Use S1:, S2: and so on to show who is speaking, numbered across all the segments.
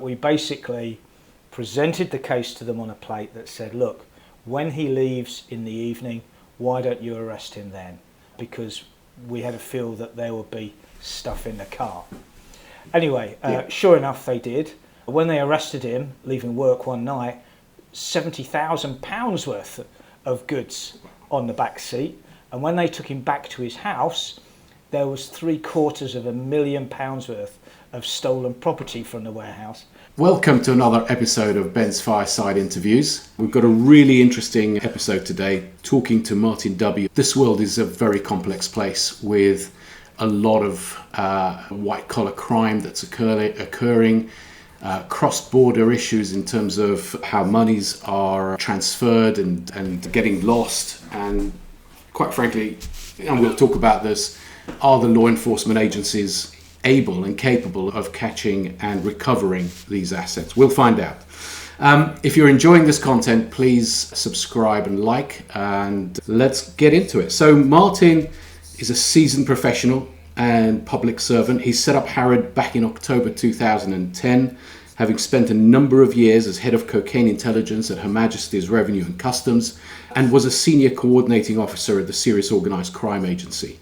S1: We basically presented the case to them on a plate that said, look, when he leaves in the evening, why don't you arrest him then? Because we had a feel that there would be stuff in the car. Anyway, sure enough, they did. When they arrested him, leaving work one night, £70,000 worth of goods on the back seat. And when they took him back to his house, there was £750,000 worth of stolen property from the warehouse.
S2: Welcome to another episode of Ben's Fireside Interviews. We've got a really interesting episode today, talking to Martin Dubbey. This world is a very complex place with a lot of white-collar crime that's occurring, cross-border issues in terms of how monies are transferred and getting lost. And quite frankly, and we'll talk about this, are the law enforcement agencies able and capable of catching and recovering these assets? We'll find out. If you're enjoying this content, please subscribe and like, and let's get into it. So Martin is a seasoned professional and public servant. He set up Harod back in October 2010, having spent a number of years as head of cocaine intelligence at Her Majesty's Revenue and Customs, and was a senior coordinating officer at the Serious Organised Crime Agency.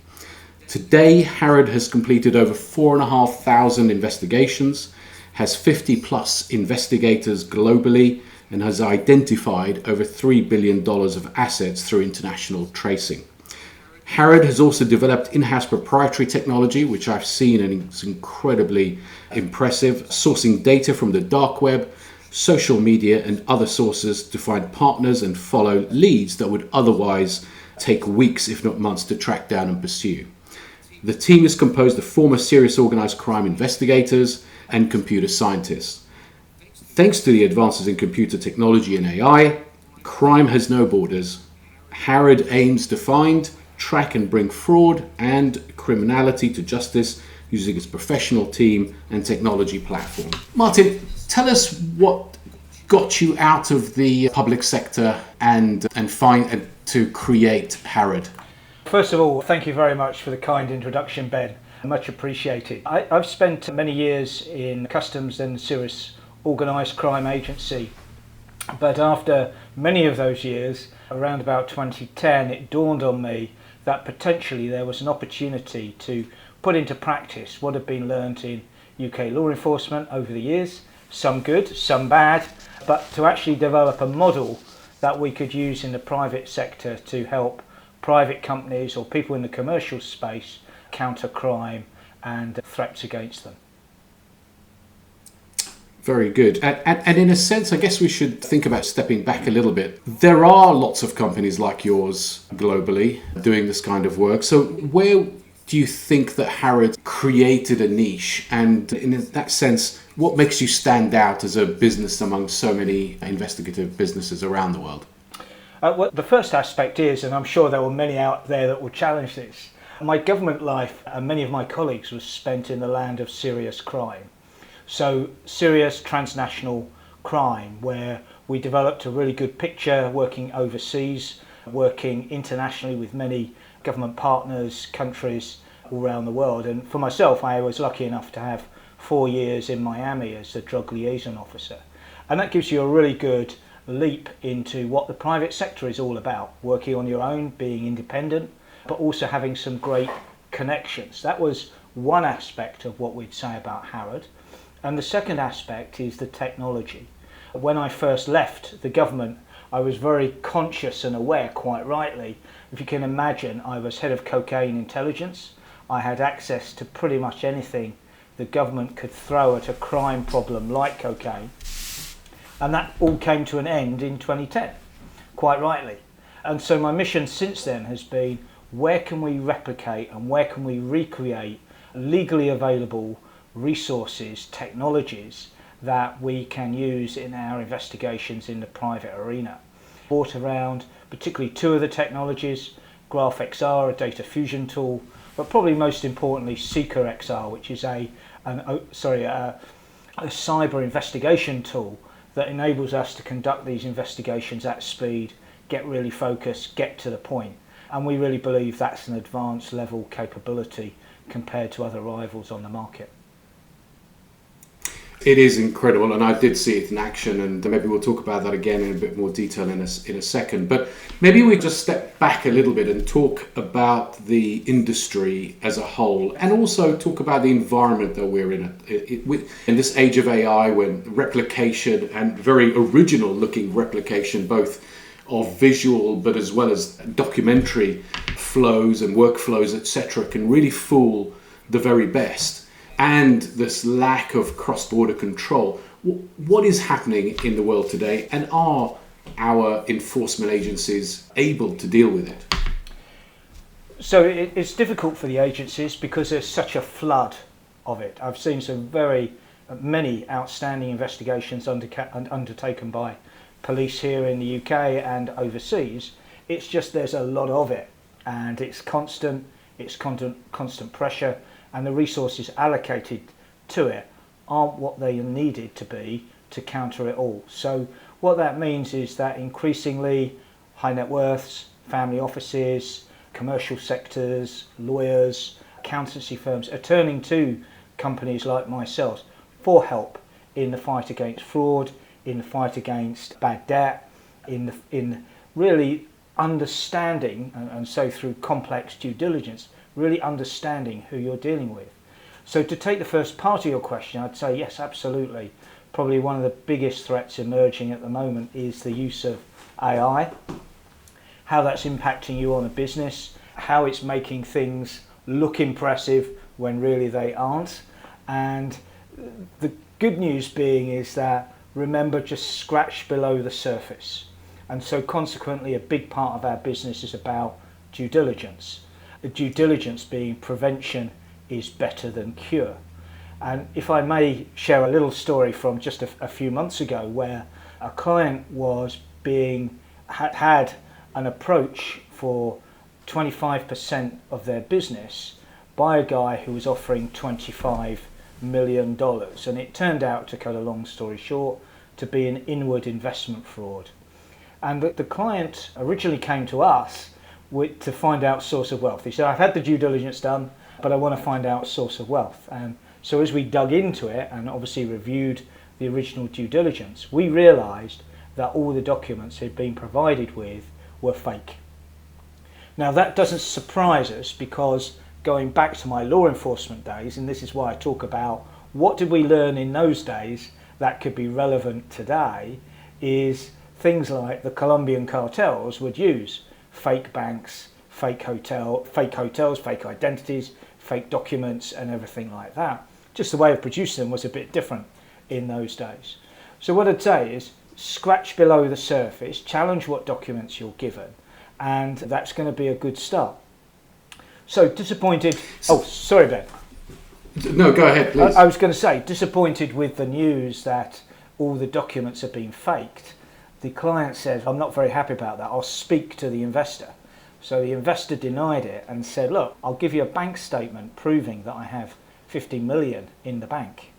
S2: Today, Harod has completed over 4,500 investigations, has 50 plus investigators globally, and has identified over $3 billion of assets through international tracing. Harod has also developed in-house proprietary technology, which I've seen and it's incredibly impressive, sourcing data from the dark web, social media and other sources to find partners and follow leads that would otherwise take weeks, if not months, to track down and pursue. The team is composed of former serious organised crime investigators and computer scientists. Thanks to the advances in computer technology and AI, crime has no borders. Harod aims to find, track and bring fraud and criminality to justice using its professional team and technology platform. Martin, tell us what got you out of the public sector and to create Harod.
S1: First of all, thank you very much for the kind introduction, Ben. Much appreciated. I've spent many years in Customs and Serious Organised Crime Agency, but after many of those years, around about 2010, it dawned on me that potentially there was an opportunity to put into practice what had been learned in UK law enforcement over the years, some good, some bad, but to actually develop a model that we could use in the private sector to help private companies or people in the commercial space counter crime and threats against them.
S2: Very good. And in a sense, I guess we should think about stepping back a little bit. There are lots of companies like yours globally doing this kind of work. So where do you think that Harod created a niche? And in that sense, what makes you stand out as a business among so many investigative businesses around the world?
S1: Well, the first aspect is, and I'm sure there were many out there that will challenge this, my government life and many of my colleagues was spent in the land of serious crime. So serious transnational crime, where we developed a really good picture working overseas, working internationally with many government partners, countries all around the world. And for myself, I was lucky enough to have 4 years in Miami as a drug liaison officer. And that gives you a really good leap into what the private sector is all about, working on your own, being independent, but also having some great connections. That was one aspect of what we'd say about Harod. And the second aspect is the technology. When I first left the government, I was very conscious and aware, quite rightly. If you can imagine, I was head of cocaine intelligence. I had access to pretty much anything the government could throw at a crime problem like cocaine. And that all came to an end in 2010, quite rightly. And so my mission since then has been, where can we replicate and where can we recreate legally available resources, technologies that we can use in our investigations in the private arena. Brought around particularly two of the technologies, GraphXR, a data fusion tool, but probably most importantly SeekerXR, which is a cyber investigation tool that enables us to conduct these investigations at speed, get really focused, get to the point. And we really believe that's an advanced level capability compared to other rivals on the market.
S2: It is incredible, and I did see it in action, and maybe we'll talk about that again in a bit more detail in a second. But maybe we just step back a little bit and talk about the industry as a whole, and also talk about the environment that we're in. In this age of AI, when replication, and very original looking replication, both of visual but as well as documentary flows and workflows, etc., can really fool the very best. And this lack of cross-border control. What is happening in the world today, and are our enforcement agencies able to deal with it?
S1: So it's difficult for the agencies because there's such a flood of it. I've seen many outstanding investigations undertaken by police here in the UK and overseas. It's just there's a lot of it, and it's constant pressure, and the resources allocated to it aren't what they are needed to be to counter it all. So what that means is that increasingly high net worths, family offices, commercial sectors, lawyers, accountancy firms are turning to companies like myself for help in the fight against fraud, in the fight against bad debt, in really understanding, and so through complex due diligence, really understanding who you're dealing with. So to take the first part of your question, I'd say yes, absolutely. Probably one of the biggest threats emerging at the moment is the use of AI, how that's impacting you on a business, how it's making things look impressive when really they aren't. And the good news being is that, remember, just scratch below the surface. And so consequently, a big part of our business is about due diligence. The due diligence being prevention is better than cure. And if I may share a little story from just a few months ago, where a client had an approach for 25% of their business by a guy who was offering $25 million. And it turned out, to cut a long story short, to be an inward investment fraud. And the client originally came to us to find out source of wealth. He said, I've had the due diligence done, but I want to find out source of wealth. And so as we dug into it and obviously reviewed the original due diligence, we realised that all the documents he'd been provided with were fake. Now that doesn't surprise us, because going back to my law enforcement days, and this is why I talk about what did we learn in those days that could be relevant today, is things like the Colombian cartels would use fake banks, fake hotels, fake identities, fake documents and everything like that. Just the way of producing them was a bit different in those days. So what I'd say is scratch below the surface, challenge what documents you're given, and that's going to be a good start. So disappointed... Oh, sorry, Ben.
S2: No, go ahead, please.
S1: I was going to say, disappointed with the news that all the documents have been faked. The client says, I'm not very happy about that, I'll speak to the investor. So the investor denied it and said, look, I'll give you a bank statement proving that I have 50 million in the bank.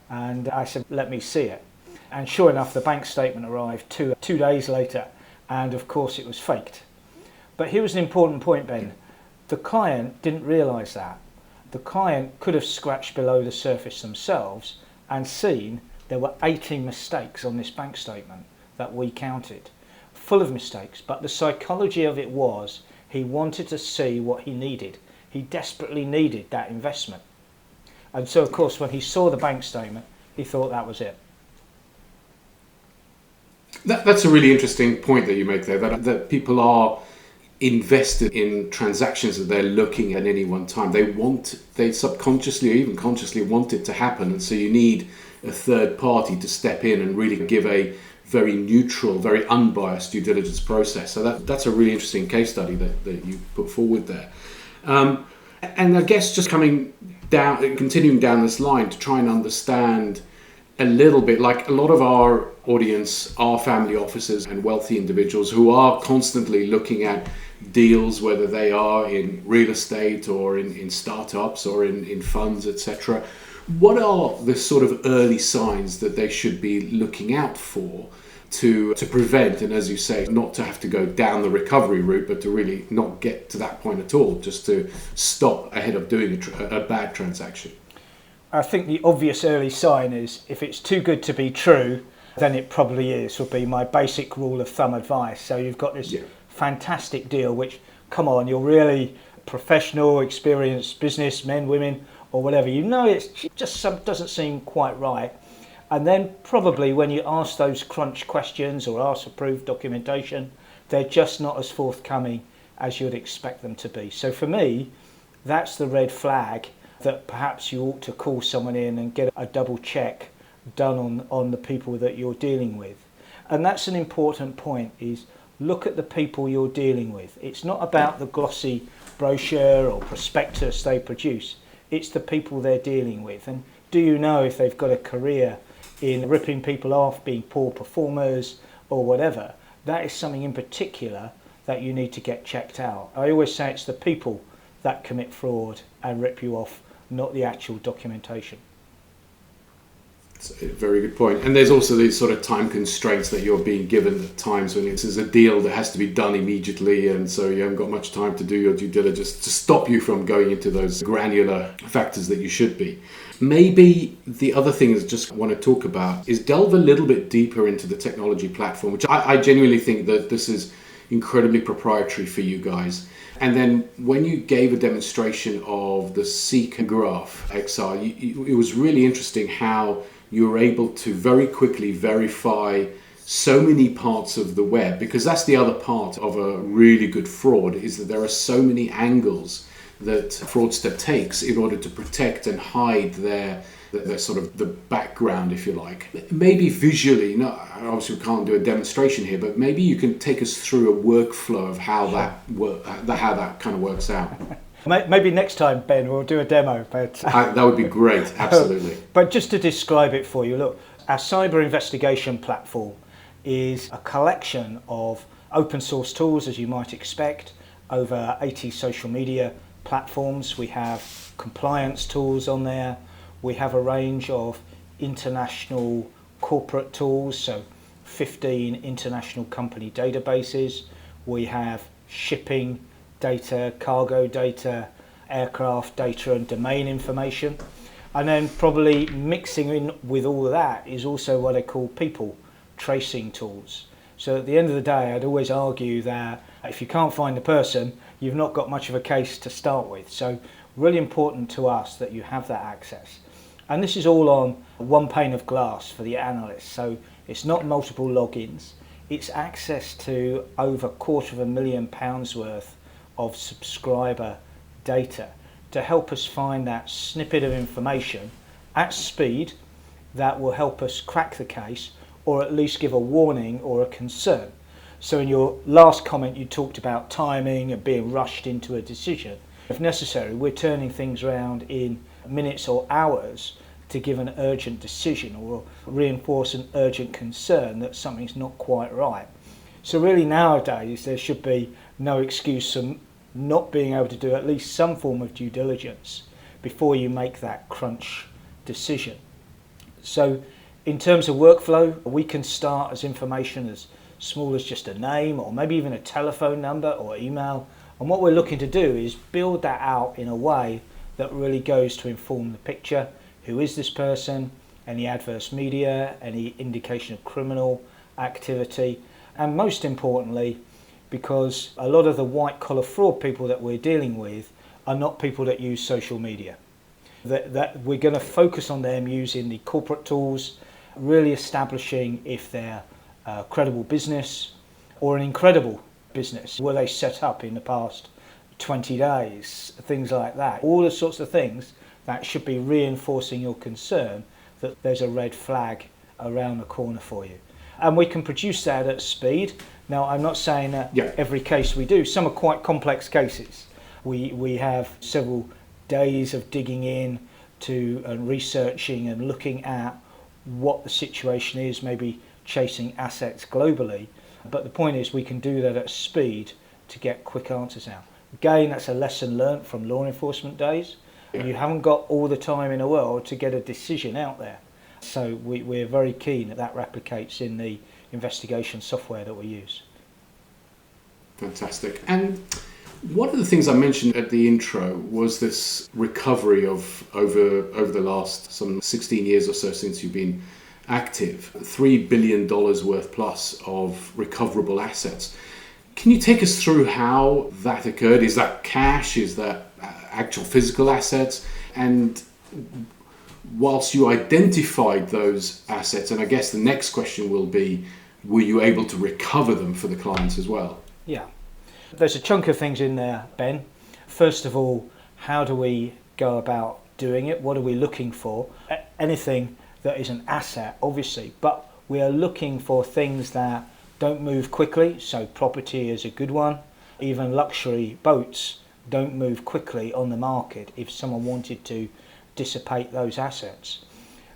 S1: And I said, let me see it. And sure enough, the bank statement arrived two days later, and of course it was faked. But here was an important point, Ben. The client didn't realise that. The client could have scratched below the surface themselves and seen there were 18 mistakes on this bank statement that we counted, full of mistakes. But the psychology of it was he wanted to see what he needed. He desperately needed that investment. And so, of course, when he saw the bank statement, he thought that was it.
S2: That's a really interesting point that you make there, that people are invested in transactions that they're looking at any one time. They subconsciously or even consciously want it to happen, and so you need a third party to step in and really give a very neutral, very unbiased due diligence process. So that's a really interesting case study that you put forward there. And I guess just continuing down this line to try and understand a little bit, like a lot of our audience are family offices and wealthy individuals who are constantly looking at deals, whether they are in real estate or in startups or in funds, etc. What are the sort of early signs that they should be looking out for to prevent, and as you say, not to have to go down the recovery route, but to really not get to that point at all, just to stop ahead of doing a bad transaction?
S1: I think the obvious early sign is if it's too good to be true, then it probably is, would be my basic rule of thumb advice. So you've got this fantastic deal, which, come on, you're really professional, experienced businessmen, women, or whatever. You know it just doesn't seem quite right. And then probably when you ask those crunch questions or ask for proof documentation, they're just not as forthcoming as you'd expect them to be. So for me, that's the red flag that perhaps you ought to call someone in and get a double check done on the people that you're dealing with. And that's an important point, is look at the people you're dealing with. It's not about the glossy brochure or prospectus they produce. It's the people they're dealing with. And do you know if they've got a career in ripping people off, being poor performers or whatever? That is something in particular that you need to get checked out. I always say it's the people that commit fraud and rip you off, not the actual documentation.
S2: It's a very good point. And there's also these sort of time constraints that you're being given at times when it's a deal that has to be done immediately, and so you haven't got much time to do your due diligence to stop you from going into those granular factors that you should be. Maybe the other thing I just want to talk about is delve a little bit deeper into the technology platform, which I genuinely think that this is incredibly proprietary for you guys. And then when you gave a demonstration of the Seek Graph XR, it was really interesting how you were able to very quickly verify so many parts of the web, because that's the other part of a really good fraud, is that there are so many angles that a fraudster takes in order to protect and hide their sort of the background, if you like. Maybe visually, obviously we can't do a demonstration here, but maybe you can take us through a workflow of how how that kind of works out.
S1: Maybe next time, Ben, we'll do a demo. But
S2: That would be great, absolutely.
S1: But just to describe it for you, look, our cyber investigation platform is a collection of open source tools, as you might expect, over 80 social media platforms. We have compliance tools on there. We have a range of international corporate tools, so 15 international company databases. We have shipping data, cargo data, aircraft data and domain information. And then probably mixing in with all of that is also what I call people tracing tools. So at the end of the day, I'd always argue that if you can't find the person, you've not got much of a case to start with. So really important to us that you have that access. And this is all on one pane of glass for the analyst. So it's not multiple logins. It's access to over £250,000 worth of subscriber data to help us find that snippet of information at speed that will help us crack the case, or at least give a warning or a concern. So in your last comment you talked about timing and being rushed into a decision. If necessary, we're turning things around in minutes or hours to give an urgent decision or reinforce an urgent concern that something's not quite right. So really nowadays there should be no excuse for not being able to do at least some form of due diligence before you make that crunch decision. So in terms of workflow, we can start as information as small as just a name or maybe even a telephone number or email. And what we're looking to do is build that out in a way that really goes to inform the picture. Who is this person? Any adverse media? Any indication of criminal activity? And most importantly, because a lot of the white collar fraud people that we're dealing with are not people that use social media. That we're going to focus on them using the corporate tools, really establishing if they're a credible business or an incredible business. Were they set up in the past 20 days? Things like that. All the sorts of things that should be reinforcing your concern that there's a red flag around the corner for you. And we can produce that at speed. Now, I'm not saying that every case we do. Some are quite complex cases. We have several days of digging in to and researching and looking at what the situation is, maybe chasing assets globally. But the point is we can do that at speed to get quick answers out. Again, that's a lesson learnt from law enforcement days. You haven't got all the time in the world to get a decision out there. So we're very keen that replicates in the investigation software that we use.
S2: Fantastic. And One of the things I mentioned at the intro was this recovery of over the last some 16 years or so since you've been active, $3 billion worth plus of recoverable assets. Can you take us through how that occurred? Is that cash? Is that actual physical assets? And whilst you identified those assets, and I guess the next question will be, were you able to recover them for the clients as well?
S1: Yeah. There's a chunk of things in there, Ben. First of all, how do we go about doing it? What are we looking for? Anything that is an asset, obviously, but we are looking for things that don't move quickly, so property is a good one. Even luxury boats don't move quickly on the market if someone wanted to dissipate those assets.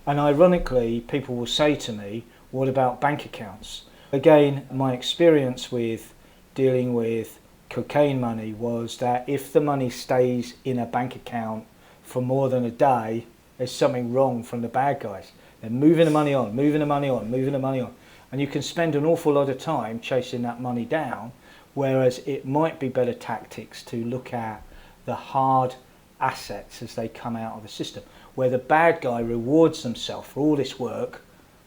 S1: And ironically, people will say to me, what about bank accounts? Again, my experience with dealing with cocaine money was that if the money stays in a bank account for more than a day, there's something wrong from the bad guys. They're moving the money on, moving the money on, moving the money on. And you can spend an awful lot of time chasing that money down, whereas it might be better tactics to look at the hard assets as they come out of the system, where the bad guy rewards themselves for all this work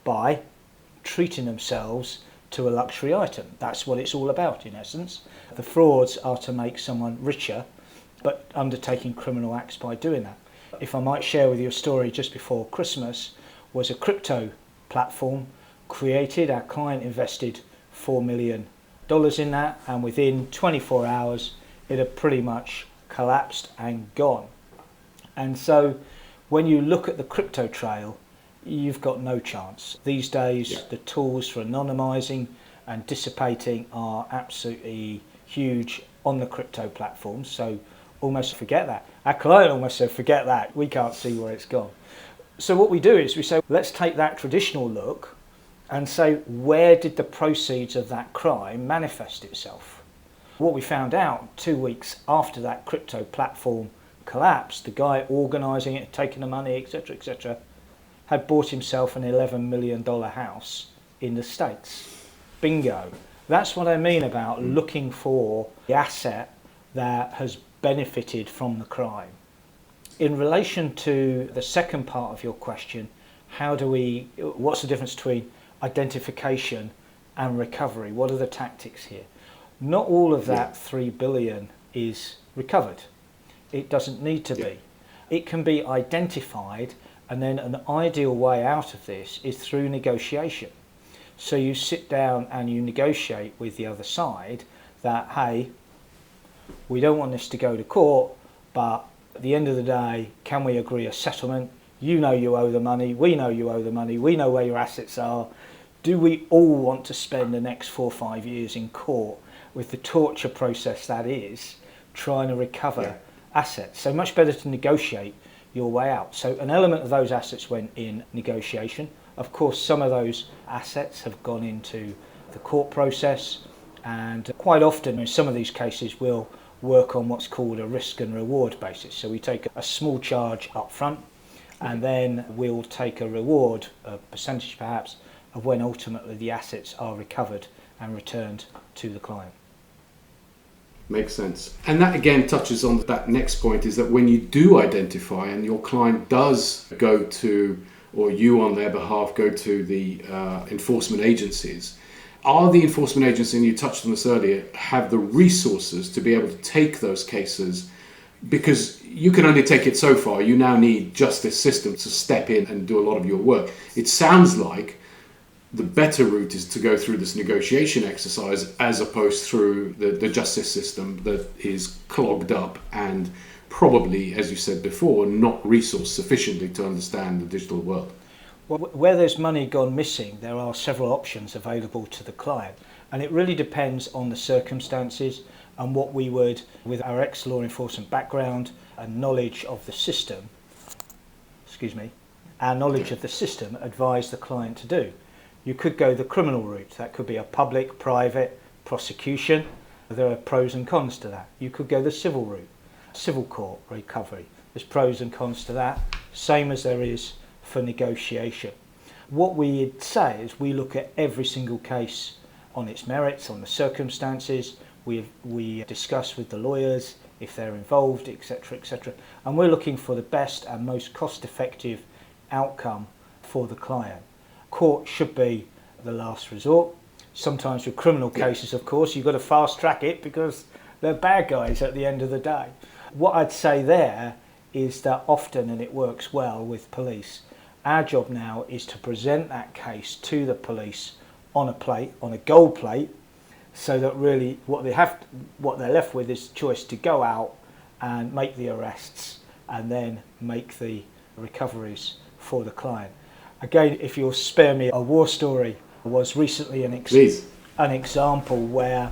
S1: by treating themselves to a luxury item. That's what it's all about in essence. The frauds are to make someone richer, but undertaking criminal acts by doing that. If I might share with you a story, just before Christmas was a crypto platform created. Our client invested $4 million in that, and within 24 hours it had pretty much collapsed and gone. And so when you look at the crypto trail, you've got no chance. These days, the tools for anonymizing and dissipating are absolutely huge on the crypto platforms, so almost forget that. Our client almost said, forget that, we can't see where it's gone. So what we do is we say, let's take that traditional look and say, where did the proceeds of that crime manifest itself? What we found out 2 weeks after that crypto platform collapsed, the guy organising it, taking the money, etc., had bought himself an $11 million house in the States. Bingo. That's what I mean about looking for the asset that has benefited from the crime. In relation to the second part of your question, what's the difference between identification and recovery? What are the tactics here? Not all of that 3 billion is recovered. It doesn't need to be. It can be identified, and then an ideal way out of this is through negotiation. So you sit down and you negotiate with the other side that, hey, we don't want this to go to court, but at the end of the day, can we agree a settlement? You know you owe the money, we know you owe the money, we know where your assets are. Do we all want to spend the next 4 or 5 years in court with the torture process that is trying to recover assets? So much better to negotiate your way out. So an element of those assets went in negotiation. Of course, some of those assets have gone into the court process, and quite often in some of these cases we'll work on what's called a risk and reward basis. So we take a small charge up front, and then we'll take a reward, a percentage perhaps, of when ultimately the assets are recovered and returned to the client.
S2: Makes sense. And that again touches on that next point, is that when you do identify and your client does go to, or you on their behalf go to the enforcement agencies, are the enforcement agencies, and you touched on this earlier, have the resources to be able to take those cases? Because you can only take it so far. You now need justice system to step in and do a lot of your work. It sounds like the better route is to go through this negotiation exercise as opposed through the justice system that is clogged up and probably, as you said before, not resourced sufficiently to understand the digital world.
S1: Well, where there's money gone missing, there are several options available to the client, and it really depends on the circumstances and what we would, with our ex-law enforcement background and knowledge of the system, advise the client to do. You could go the criminal route. That could be a public, private prosecution. There are pros and cons to that. You could go the civil route, civil court recovery. There's pros and cons to that, same as there is for negotiation. What we'd say is we look at every single case on its merits, on the circumstances. We discuss with the lawyers if they're involved, etc., etc. And we're looking for the best and most cost-effective outcome for the client. Court should be the last resort. Sometimes with criminal cases, of course, you've got to fast track it because they're bad guys at the end of the day. What I'd say there is that often, and it works well with police, our job now is to present that case to the police on a plate, on a gold plate, so that really what they're left with is choice to go out and make the arrests and then make the recoveries for the client. Again, if you'll spare me a war story, was recently an example where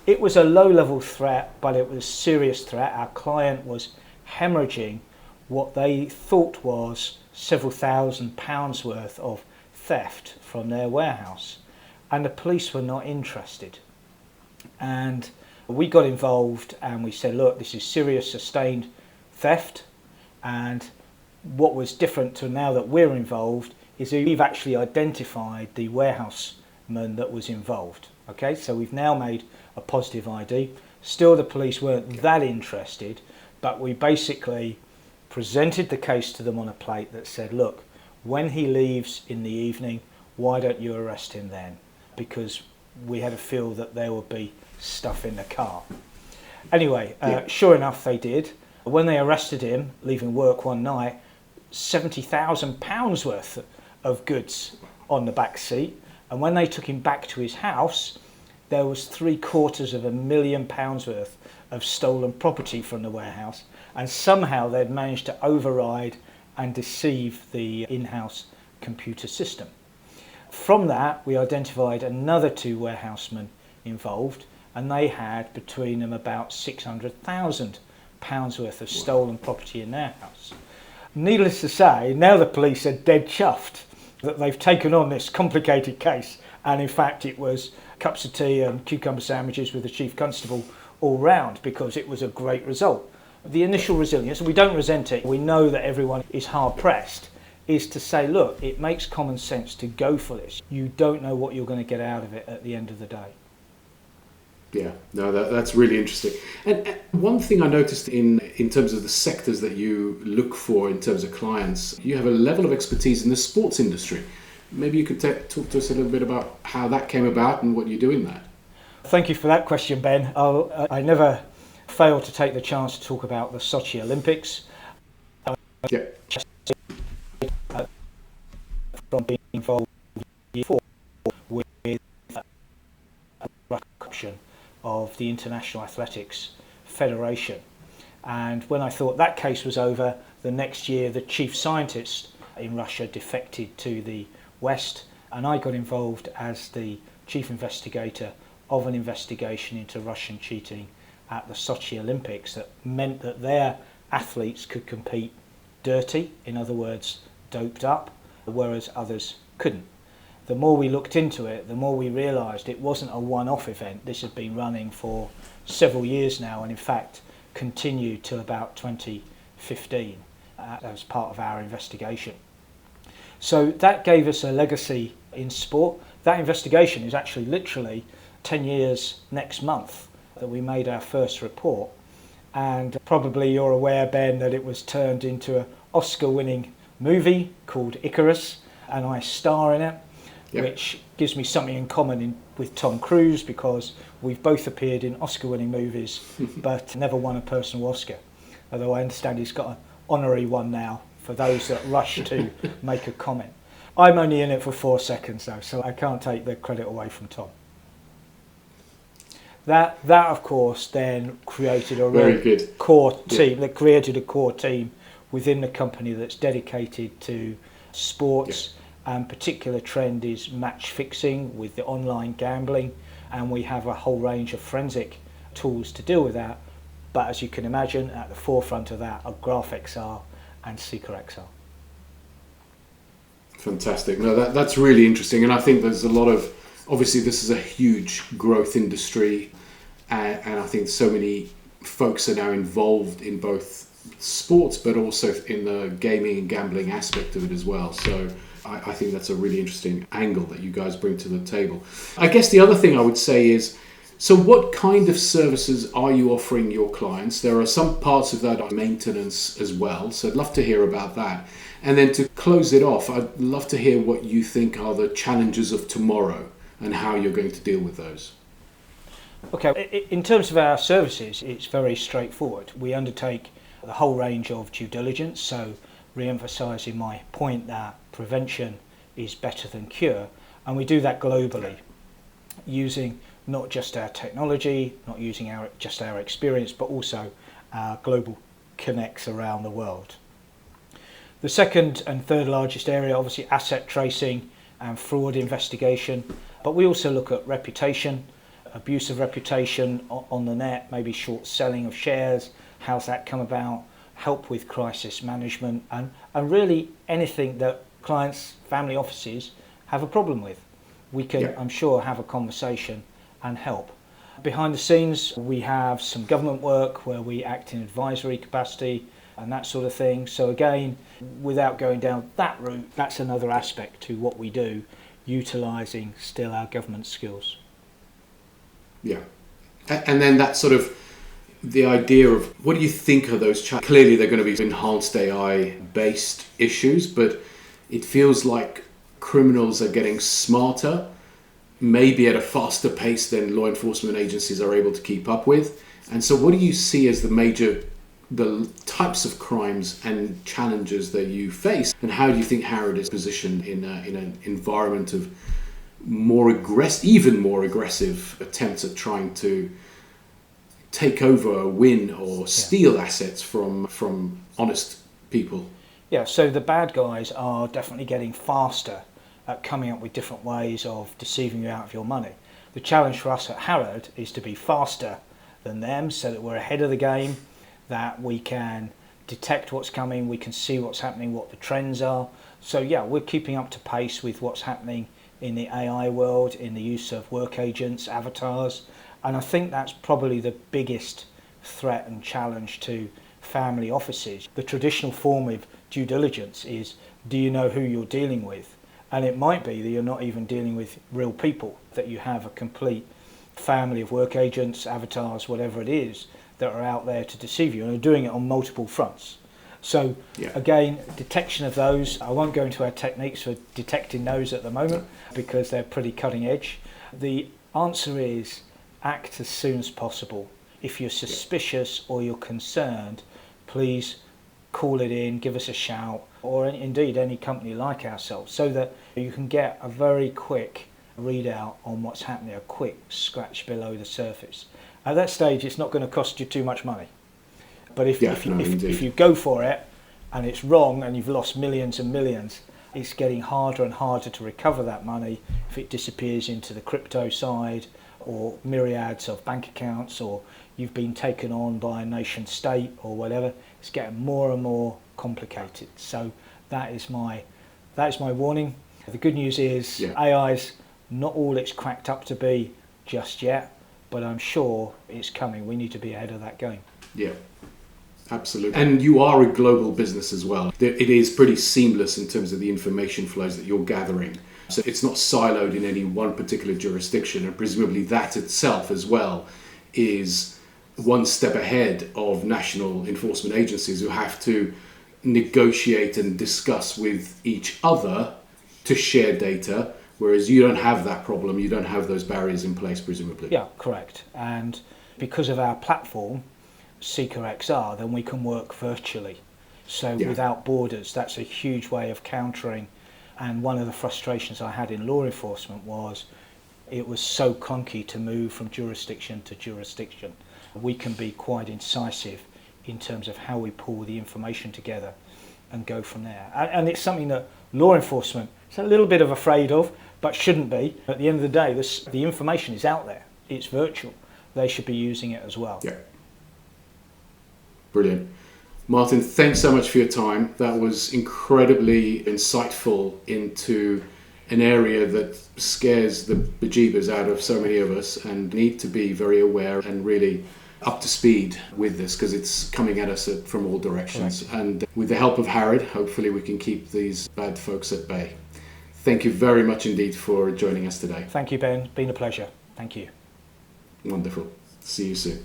S1: it was a low-level threat, but it was a serious threat. Our client was hemorrhaging what they thought was several £1,000s worth of theft from their warehouse, and the police were not interested. And we got involved and we said, look, this is serious sustained theft, and what was different to now that we're involved is we've actually identified the warehouseman that was involved. Okay, so we've now made a positive ID. Still the police weren't that interested, but we basically presented the case to them on a plate that said, look, when he leaves in the evening, why don't you arrest him then? Because we had a feel that there would be stuff in the car. Anyway, sure enough they did. When they arrested him, leaving work one night, £70,000 worth of goods on the back seat. And when they took him back to his house, there was £750,000 worth of stolen property from the warehouse. And somehow they'd managed to override and deceive the in-house computer system. From that, we identified another 2 warehousemen involved, and they had between them about £600,000 worth of stolen property in their house. Needless to say, now the police are dead chuffed that they've taken on this complicated case, and in fact it was cups of tea and cucumber sandwiches with the chief constable all round, because it was a great result. The initial resilience, and we don't resent it, we know that everyone is hard pressed, is to say, look, it makes common sense to go for this. You don't know what you're going to get out of it at the end of the day.
S2: Yeah, no, that's really interesting. And one thing I noticed in terms of the sectors that you look for in terms of clients, you have a level of expertise in the sports industry. Maybe you could talk to us a little bit about how that came about and what you do in that.
S1: Thank you for that question, Ben. I never fail to take the chance to talk about the Sochi Olympics.
S2: Yeah.
S1: From being involved with the corruption of the International Athletics Federation. And when I thought that case was over, the next year the chief scientist in Russia defected to the West, and I got involved as the chief investigator of an investigation into Russian cheating at the Sochi Olympics that meant that their athletes could compete dirty, in other words, doped up, whereas others couldn't. The more we looked into it, the more we realised it wasn't a one-off event. This had been running for several years now, and in fact continued till about 2015 as part of our investigation. So that gave us a legacy in sport. That investigation is actually literally 10 years next month that we made our first report, and probably you're aware, Ben, that it was turned into an Oscar-winning movie called Icarus, and I star in it. Yep. Which gives me something in common with Tom Cruise, because we've both appeared in Oscar-winning movies but never won a personal Oscar, although I understand he's got an honorary one now for those that rush to make a comment. I'm only in it for 4 seconds though, so I can't take the credit away from Tom. That of course then created a real core team. That created a core team within the company that's dedicated to sports. And particular trend is match fixing with the online gambling, and we have a whole range of forensic tools to deal with that. But as you can imagine, at the forefront of that are GraphXR and SeekerXR.
S2: Fantastic. No, that's really interesting, and I think there's a lot of, obviously this is a huge growth industry, and I think so many folks are now involved in both sports but also in the gaming and gambling aspect of it as well. So I think that's a really interesting angle that you guys bring to the table. I guess the other thing I would say is So what kind of services are you offering your clients? There are some parts of that are maintenance as well, so I'd love to hear about that. And then to close it off, I'd love to hear what you think are the challenges of tomorrow and how you're going to deal with those.
S1: Okay, in terms of our services, it's very straightforward. We undertake the whole range of due diligence, so re-emphasising my point that prevention is better than cure, and we do that globally, using not just our technology, not using just our experience, but also our global connects around the world. The second and third largest area, obviously asset tracing and fraud investigation, but we also look at reputation, abuse of reputation on the net, maybe short selling of shares, how's that come about, help with crisis management, and really anything that clients, family offices have a problem with. We can, I'm sure, have a conversation and help. Behind the scenes, we have some government work where we act in advisory capacity and that sort of thing. So again, without going down that route, that's another aspect to what we do, utilising still our government skills.
S2: Yeah. And then that sort of the idea of what do you think are those challenges? Clearly they're going to be enhanced AI based issues, but it feels like criminals are getting smarter, maybe at a faster pace than law enforcement agencies are able to keep up with. And so what do you see as the types of crimes and challenges that you face, and how do you think Harod is positioned in an environment of even more aggressive attempts at trying to take over, win, or steal assets from honest people?
S1: Yeah, so the bad guys are definitely getting faster at coming up with different ways of deceiving you out of your money. The challenge for us at Harod is to be faster than them so that we're ahead of the game, that we can detect what's coming, we can see what's happening, what the trends are. So yeah, we're keeping up to pace with what's happening in the AI world, in the use of work agents, avatars, and I think that's probably the biggest threat and challenge to family offices. The traditional form of due diligence is, do you know who you're dealing with? And it might be that you're not even dealing with real people, that you have a complete family of work agents, avatars, whatever it is, that are out there to deceive you and are doing it on multiple fronts. So again, detection of those, I won't go into our techniques for detecting those at the moment because they're pretty cutting edge. The answer is act as soon as possible. If you're suspicious or you're concerned, please call it in, give us a shout, or indeed any company like ourselves, so that you can get a very quick readout on what's happening, a quick scratch below the surface. At that stage, it's not going to cost you too much money. But if you go for it and it's wrong and you've lost millions and millions, it's getting harder and harder to recover that money if it disappears into the crypto side or myriads of bank accounts, or you've been taken on by a nation state or whatever. It's getting more and more complicated. So that is my warning. The good news is AI's not all it's cracked up to be just yet, but I'm sure it's coming. We need to be ahead of that game.
S2: Yeah, absolutely. And you are a global business as well. It is pretty seamless in terms of the information flows that you're gathering. So it's not siloed in any one particular jurisdiction, and presumably that itself as well is one step ahead of national enforcement agencies who have to negotiate and discuss with each other to share data, whereas you don't have that problem, you don't have those barriers in place, presumably.
S1: Yeah, correct. And because of our platform, Seeker XR, then we can work virtually. So without borders, that's a huge way of countering. And one of the frustrations I had in law enforcement was it was so clunky to move from jurisdiction to jurisdiction. We can be quite incisive in terms of how we pull the information together and go from there. And it's something that law enforcement is a little bit of afraid of, but shouldn't be. At the end of the day, the information is out there. It's virtual. They should be using it as well.
S2: Yeah. Brilliant. Martin, thanks so much for your time. That was incredibly insightful into an area that scares the bejeebers out of so many of us, and need to be very aware and really up to speed with this because it's coming at us from all directions. Correct. And with the help of Harod, hopefully we can keep these bad folks at bay. Thank you very much indeed for joining us today.
S1: Thank you, Ben. It's been a pleasure. Thank you.
S2: Wonderful. See you soon.